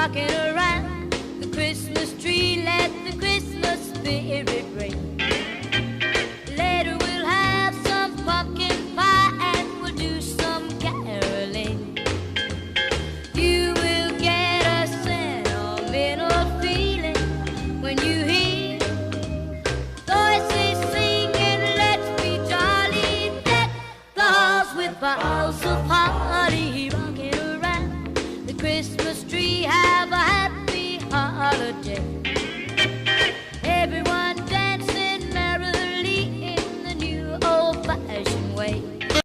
rocking around the Christmas tree. Let the Christmas spirit ring. Later we'll have some pumpkin pie and we'll do some caroling. You will get a sentimental feeling when you hear voices singing, let's be jolly. Deck the halls with boughs of holly, rocking around the Christmas